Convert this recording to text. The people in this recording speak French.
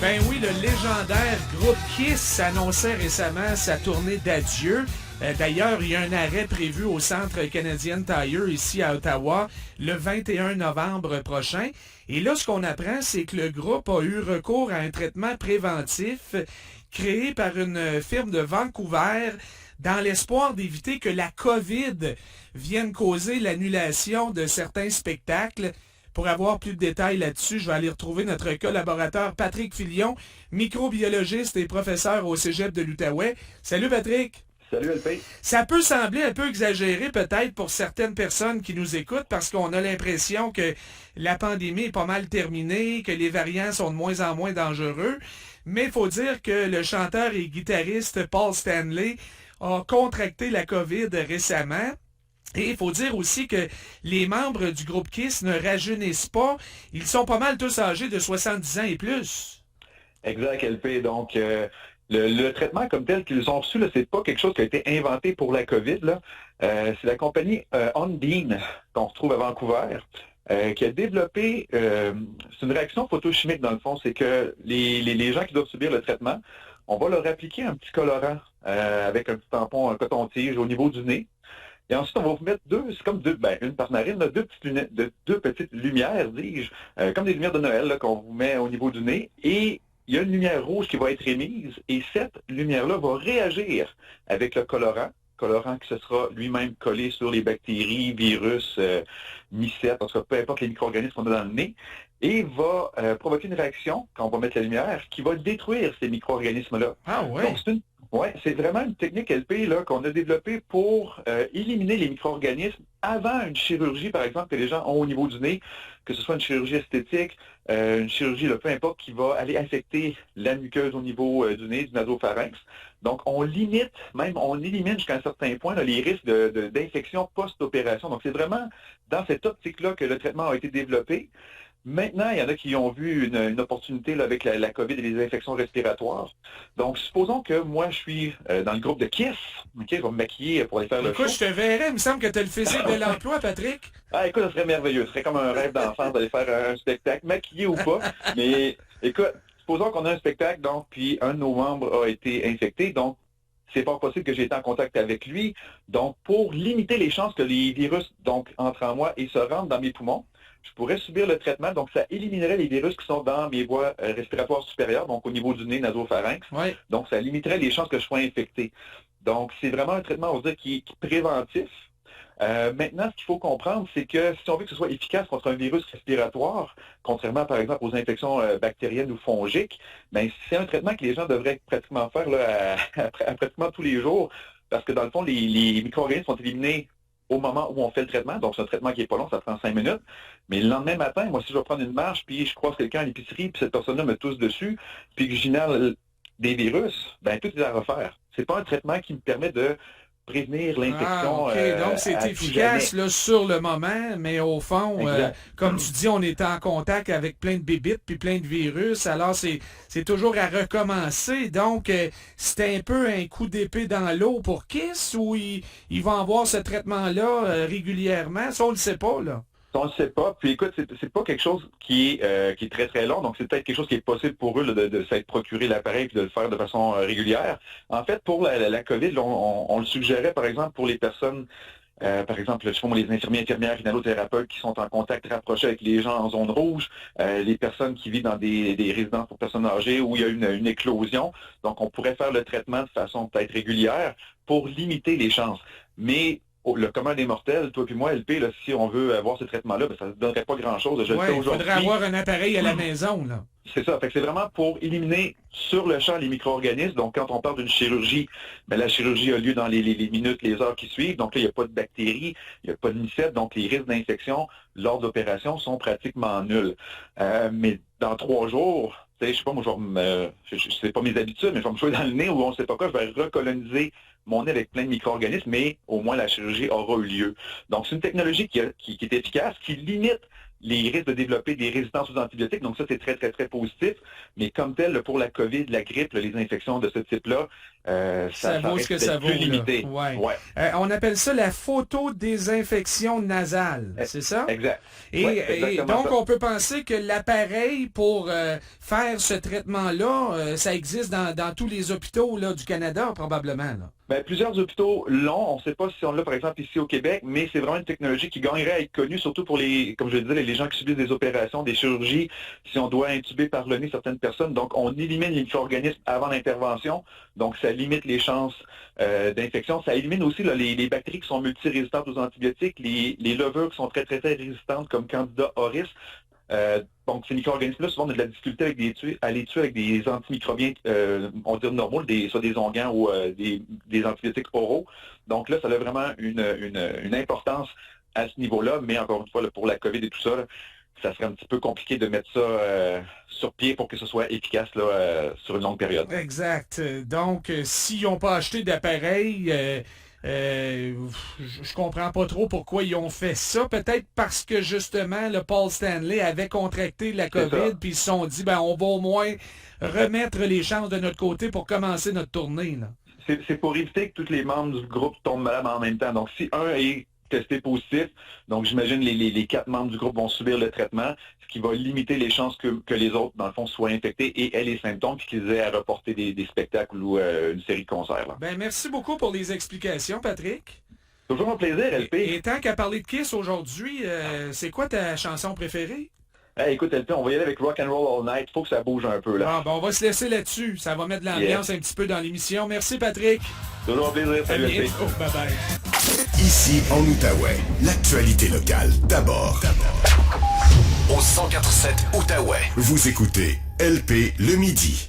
Ben oui, le légendaire groupe Kiss annonçait récemment sa tournée d'adieu. D'ailleurs, il y a un arrêt prévu au Centre Canadian Tire ici à Ottawa le 21 novembre prochain. Et là, ce qu'on apprend, c'est que le groupe a eu recours à un traitement préventif créé par une firme de Vancouver dans l'espoir d'éviter que la COVID vienne causer l'annulation de certains spectacles. Pour avoir plus de détails là-dessus, je vais aller retrouver notre collaborateur Patrick Filion, microbiologiste et professeur au Cégep de l'Outaouais. Salut Patrick! Salut LP. Ça peut sembler un peu exagéré peut-être pour certaines personnes qui nous écoutent parce qu'on a l'impression que la pandémie est pas mal terminée, que les variants sont de moins en moins dangereux, mais il faut dire que le chanteur et guitariste Paul Stanley a contracté la COVID récemment. Et il faut dire aussi que les membres du groupe Kiss ne rajeunissent pas. Ils sont pas mal tous âgés de 70 ans et plus. Exact, LP. Donc, le traitement comme tel qu'ils ont reçu, c'est pas quelque chose qui a été inventé pour la COVID. C'est la compagnie Ondine, qu'on retrouve à Vancouver, qui a développé, c'est une réaction photochimique dans le fond. C'est que les gens qui doivent subir le traitement, on va leur appliquer un petit colorant avec un petit tampon, un coton-tige au niveau du nez. Et ensuite, on va vous mettre c'est comme une par narine, deux petites lunettes, deux petites lumières, dis-je, comme des lumières de Noël là, qu'on vous met au niveau du nez. Et il y a une lumière rouge qui va être émise, et cette lumière-là va réagir avec le colorant qui se sera lui-même collé sur les bactéries, virus, mycètes, en tout cas, peu importe les micro-organismes qu'on a dans le nez, et va provoquer une réaction, quand on va mettre la lumière, qui va détruire ces micro-organismes-là. Ah ouais? Donc, c'est vraiment une technique LP là, qu'on a développée pour éliminer les micro-organismes avant une chirurgie, par exemple, que les gens ont au niveau du nez, que ce soit une chirurgie esthétique, une chirurgie, là, peu importe, qui va aller affecter la muqueuse au niveau du nez, du nasopharynx. Donc, on élimine jusqu'à un certain point là, les risques d'infection post-opération. Donc, c'est vraiment dans cette optique-là que le traitement a été développé. Maintenant, il y en a qui ont vu une opportunité là, avec la COVID et les infections respiratoires. Donc, supposons que moi, je suis dans le groupe de Kiss. OK, je vais me maquiller pour aller faire le show. Écoute, je te verrais. Il me semble que tu as le physique de l'emploi, Patrick. Ah, écoute, ça serait merveilleux. Ce serait comme un rêve d'enfant d'aller faire un spectacle, maquillé ou pas. Mais, écoute, supposons qu'on a un spectacle, donc, puis un de nos membres a été infecté. Donc, c'est pas possible que j'ai été en contact avec lui. Donc, pour limiter les chances que les virus entrent en moi et se rendent dans mes poumons, je pourrais subir le traitement, donc ça éliminerait les virus qui sont dans mes voies respiratoires supérieures, donc au niveau du nez, nasopharynx. Ouais. Donc, ça limiterait les chances que je sois infecté. Donc, c'est vraiment un traitement, on va dire, qui est préventif. Maintenant, ce qu'il faut comprendre, c'est que si on veut que ce soit efficace contre un virus respiratoire, contrairement, par exemple, aux infections bactériennes ou fongiques, ben, c'est un traitement que les gens devraient pratiquement faire là, à pratiquement tous les jours, parce que dans le fond, les micro-organismes sont éliminés au moment où on fait le traitement. Donc, c'est un traitement qui est pas long, ça prend 5 minutes. Mais le lendemain matin, moi, si je vais prendre une marche, puis je croise quelqu'un à l'épicerie, puis cette personne-là me tousse dessus, puis que j'inhale des virus, ben tout est à refaire. C'est pas un traitement qui me permet de prévenir l'infection. Ah, OK. Donc, c'est efficace là, sur le moment, mais au fond, comme tu dis, on est en contact avec plein de bébites puis plein de virus. Alors, c'est toujours à recommencer. Donc, c'est un peu un coup d'épée dans l'eau pour Kiss ou ils vont avoir ce traitement-là régulièrement? Ça, on le sait pas, là. On ne sait pas. Puis écoute, c'est pas quelque chose qui est très, très long. Donc, c'est peut-être quelque chose qui est possible pour eux là, de s'être procuré l'appareil et de le faire de façon régulière. En fait, pour la COVID, là, on le suggérait, par exemple, pour les personnes, par exemple, je sais pas moi, les infirmières, inhalothérapeutes qui sont en contact rapproché avec les gens en zone rouge, les personnes qui vivent dans des résidences pour personnes âgées où il y a une éclosion. Donc, on pourrait faire le traitement de façon peut-être régulière pour limiter les chances. Mais le commun des mortels, toi puis moi, LP, là, si on veut avoir ce traitement-là, ben, ça ne donnerait pas grand-chose. Oui, il faudrait avoir un appareil à la maison, là. C'est ça. Fait que c'est vraiment pour éliminer sur le champ les micro-organismes. Donc, quand on parle d'une chirurgie, ben, la chirurgie a lieu dans les minutes, les heures qui suivent. Donc là, il n'y a pas de bactéries, il n'y a pas de mycètes. Donc, les risques d'infection lors de l'opération sont pratiquement nuls. Mais dans 3 jours, je sais pas, moi, c'est pas mes habitudes, mais je vais me jouer dans le nez ou on ne sait pas quoi, je vais recoloniser mon nez avec plein de micro-organismes, mais au moins la chirurgie aura eu lieu. Donc, c'est une technologie qui est efficace, qui limite les risques de développer des résistances aux antibiotiques. Donc ça, c'est très, très, très positif. Mais comme tel, pour la COVID, la grippe, les infections de ce type-là, Ça vaut ce que ça vaut. Plus limité. Ouais. Ouais. On appelle ça la photodésinfection nasale, c'est ça? Exact. Et, Ouais, et donc, on peut penser que l'appareil pour faire ce traitement-là, ça existe dans tous les hôpitaux là, du Canada, probablement. Là. Ben, plusieurs hôpitaux l'ont. On ne sait pas si on l'a, par exemple, ici au Québec, mais c'est vraiment une technologie qui gagnerait à être connue, surtout pour comme je le disais, les gens qui subissent des opérations, des chirurgies, si on doit intuber par le nez certaines personnes. Donc, on élimine les micro-organismes avant l'intervention. Donc, ça limite les chances d'infection. Ça élimine aussi là, les bactéries qui sont multirésistantes aux antibiotiques, les levures qui sont très, très, très résistantes comme Candida auris. Donc, ces micro-organismes-là, souvent, on a de la difficulté à les tuer avec des antimicrobiens, on va dire normaux, soit des onguents ou des antibiotiques oraux. Donc là, ça a vraiment une importance à ce niveau-là, mais encore une fois, là, pour la COVID et tout ça, là, ça serait un petit peu compliqué de mettre ça sur pied pour que ce soit efficace là, sur une longue période. Exact. Donc, s'ils n'ont pas acheté d'appareil... je comprends pas trop pourquoi ils ont fait ça. Peut-être parce que justement, le Paul Stanley avait contracté la COVID, puis ils se sont dit, on va au moins remettre les chances de notre côté pour commencer notre tournée. Là. C'est pour éviter que tous les membres du groupe tombent malades en même temps. Donc, si un est testé positif, donc j'imagine les 4 membres du groupe vont subir le traitement, ce qui va limiter les chances que les autres, dans le fond, soient infectés et aient les symptômes, puis qu'ils aient à reporter des spectacles ou une série de concerts. Là. Merci beaucoup pour les explications, Patrick. Toujours un plaisir, LP. Et tant qu'à parler de Kiss aujourd'hui, c'est quoi ta chanson préférée? Hey, écoute, LP, on va y aller avec Rock and Roll All Night. Faut que ça bouge un peu. Là. On va se laisser là-dessus. Ça va mettre de l'ambiance un petit peu dans l'émission. Merci, Patrick. Toujours un plaisir. Salut, LP. Bye-bye. Ici, en Outaouais, l'actualité locale, d'abord. Au 104.7 Outaouais, vous écoutez LP le midi.